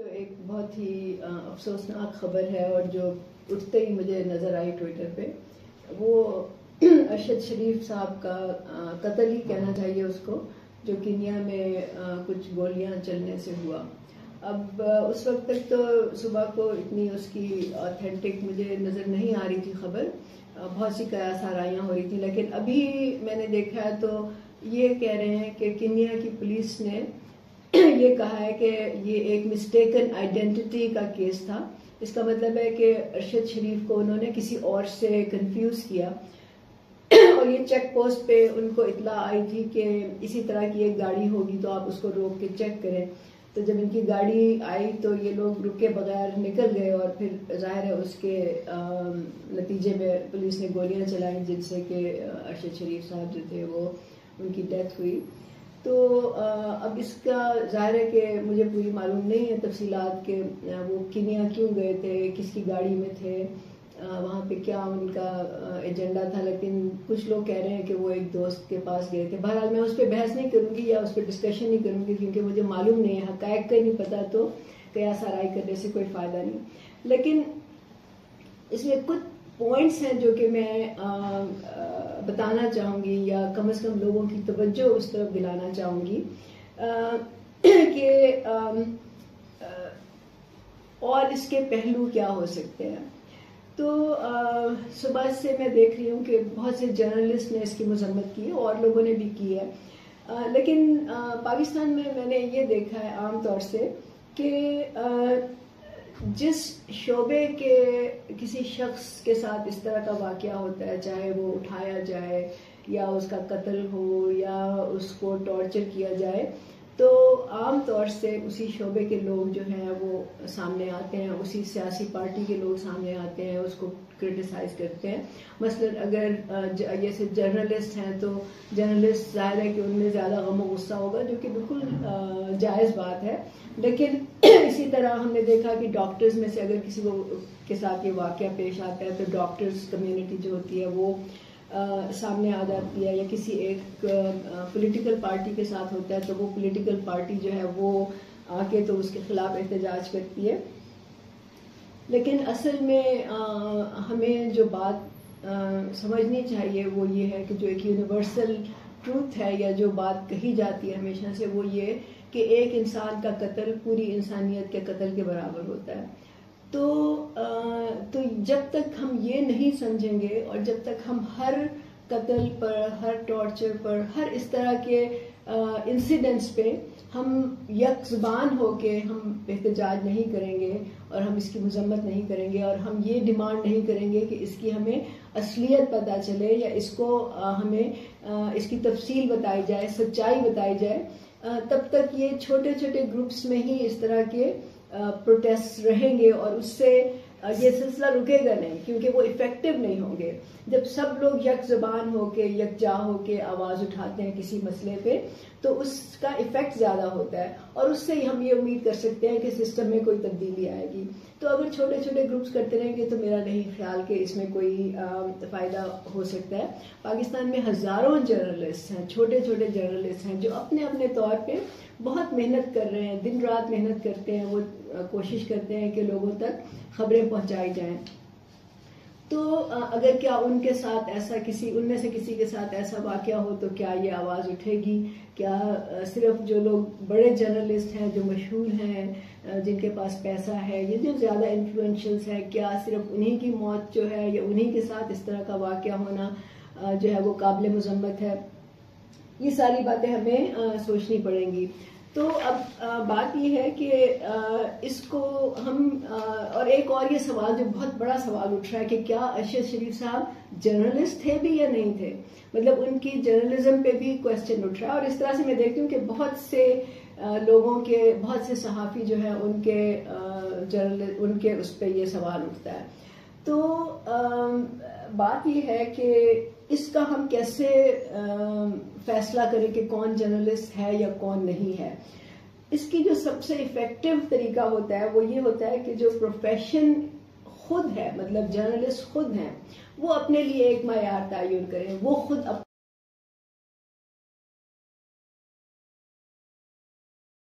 تو ایک بہت ہی افسوسناک خبر ہے اور جو اٹھتے ہی مجھے نظر آئی ٹویٹر پہ، وہ ارشد شریف صاحب کا قتل ہی کہنا چاہیے اس کو، جو کینیا میں کچھ گولیاں چلنے سے ہوا۔ اب اس وقت تک تو صبح کو اتنی اس کی آتھینٹک مجھے نظر نہیں آ رہی تھی خبر، بہت سی قیاس آرائیاں ہو رہی تھیں، لیکن ابھی میں نے دیکھا ہے تو یہ کہہ رہے ہیں کہ کینیا کی پولیس نے یہ کہا ہے کہ یہ ایک مسٹیکن آئیڈینٹی کا کیس تھا۔ اس کا مطلب ہے کہ ارشد شریف کو انہوں نے کسی اور سے کنفیوز کیا، اور یہ چیک پوسٹ پہ ان کو اطلاع آئی تھی کہ اسی طرح کی ایک گاڑی ہوگی تو آپ اس کو روک کے چیک کریں۔ تو جب ان کی گاڑی آئی تو یہ لوگ رکے بغیر نکل گئے، اور پھر ظاہر ہے اس کے نتیجے میں پولیس نے گولیاں چلائیں، جن سے کہ ارشد شریف صاحب جو تھے وہ ان کی ڈیتھ ہوئی۔ تو اب اس کا ظاہر ہے کہ مجھے پوری معلوم نہیں ہے تفصیلات کہ وہ کینیا کیوں گئے تھے، کس کی گاڑی میں تھے، وہاں پہ کیا ان کا ایجنڈا تھا، لیکن کچھ لوگ کہہ رہے ہیں کہ وہ ایک دوست کے پاس گئے تھے۔ بہرحال میں اس پہ بحث نہیں کروں گی یا اس پہ ڈسکشن نہیں کروں گی، کیونکہ مجھے معلوم نہیں ہے، حقائق کا نہیں پتا، تو قیاس آرائی کرنے سے کوئی فائدہ نہیں۔ لیکن اس میں کچھ پوائنٹس ہیں جو کہ میں بتانا چاہوں گی، یا کم از کم لوگوں کی توجہ اس طرف دلانا چاہوں گی کہ اور اس کے پہلو کیا ہو سکتے ہیں۔ تو صبح سے میں دیکھ رہی ہوں کہ بہت سے جرنلسٹ نے اس کی مذمت کی ہے اور لوگوں نے بھی کی ہے، لیکن پاکستان میں نے یہ دیکھا ہے عام طور سے کہ جس شعبے کے کسی شخص کے ساتھ اس طرح کا واقعہ ہوتا ہے، چاہے وہ اٹھایا جائے یا اس کا قتل ہو یا اس کو ٹارچر کیا جائے، تو عام طور سے اسی شعبے کے لوگ جو ہیں وہ سامنے آتے ہیں، اسی سیاسی پارٹی کے لوگ سامنے آتے ہیں، اس کو کرٹیسائز کرتے ہیں۔ مثلا اگر جیسے جرنلسٹ ہیں تو جرنلسٹ ظاہر ہے کہ ان میں زیادہ غم و غصہ ہوگا، جو کہ بالکل جائز بات ہے، لیکن اسی طرح ہم نے دیکھا کہ ڈاکٹرز میں سے اگر کسی کو کے ساتھ یہ واقعہ پیش آتا ہے تو ڈاکٹرز کمیونٹی جو ہوتی ہے وہ سامنے آ جاتی ہے، یا کسی ایک پولیٹیکل پارٹی کے ساتھ ہوتا ہے تو وہ پولیٹیکل پارٹی جو ہے وہ آ کے تو اس کے خلاف احتجاج کرتی ہے۔ لیکن اصل میں ہمیں جو بات سمجھنی چاہیے وہ یہ ہے کہ جو ایک یونیورسل ٹروتھ ہے، یا جو بات کہی جاتی ہے ہمیشہ سے، وہ یہ کہ ایک انسان کا قتل پوری انسانیت کے قتل کے برابر ہوتا ہے۔ تو جب تک ہم یہ نہیں سمجھیں گے، اور جب تک ہم ہر قتل پر، ہر ٹارچر پر، ہر اس طرح کے انسیڈنٹس پہ ہم یک زبان ہو کے ہم احتجاج نہیں کریں گے، اور ہم اس کی مذمت نہیں کریں گے، اور ہم یہ ڈیمانڈ نہیں کریں گے کہ اس کی ہمیں اصلیت پتہ چلے، یا اس کو ہمیں اس کی تفصیل بتائی جائے، سچائی بتائی جائے، تب تک یہ چھوٹے چھوٹے گروپس میں ہی اس طرح کے پروٹیسٹ رہیں گے، اور اس سے یہ سلسلہ رکے گا نہیں، کیونکہ وہ افیکٹو نہیں ہوں گے۔ جب سب لوگ یک زبان ہو کے، یکجا ہو کے آواز اٹھاتے ہیں کسی مسئلے پہ، تو اس کا ایفیکٹ زیادہ ہوتا ہے، اور اس سے ہم یہ امید کر سکتے ہیں کہ سسٹم میں کوئی تبدیلی آئے گی۔ تو اگر چھوٹے چھوٹے گروپس کرتے رہیں گے تو میرا نہیں خیال کہ اس میں کوئی فائدہ ہو سکتا ہے۔ پاکستان میں ہزاروں جرنلسٹ ہیں، چھوٹے چھوٹے جرنلسٹ ہیں، جو اپنے اپنے طور پہ بہت محنت کر رہے ہیں، دن رات محنت کرتے ہیں، وہ کوشش کرتے ہیں کہ لوگوں تک خبریں پہنچائی جائیں۔ تو اگر کیا ان کے ساتھ ایسا ان میں سے کسی کے ساتھ ایسا واقعہ ہو تو کیا یہ آواز اٹھے گی؟ کیا صرف جو لوگ بڑے جرنلسٹ ہیں، جو مشہور ہیں، جن کے پاس پیسہ ہے، یہ جو زیادہ انفلوئنشلز ہیں، کیا صرف انہی کی موت جو ہے یا انہی کے ساتھ اس طرح کا واقعہ ہونا جو ہے وہ قابل مذمت ہے؟ یہ ساری باتیں ہمیں سوچنی پڑیں گی۔ تو اب بات یہ ہے کہ اس کو ہم اور ایک اور یہ سوال جو بہت بڑا سوال اٹھ رہا ہے کہ کیا ارشد شریف صاحب جرنلسٹ تھے بھی یا نہیں تھے؟ مطلب ان کی جرنلزم پہ بھی کویسچن اٹھ رہا ہے، اور اس طرح سے میں دیکھتی ہوں کہ بہت سے لوگوں کے، بہت سے صحافی جو ہیں ان کے اس پہ یہ سوال اٹھتا ہے۔ تو بات یہ ہے کہ اس کا ہم کیسے فیصلہ کریں کہ کون جرنلسٹ ہے یا کون نہیں ہے؟ اس کی جو سب سے ایفیکٹو طریقہ ہوتا ہے وہ یہ ہوتا ہے کہ جو پروفیشن خود ہے، مطلب جرنلسٹ خود ہیں، وہ اپنے لیے ایک معیار تعین کریں، وہ خود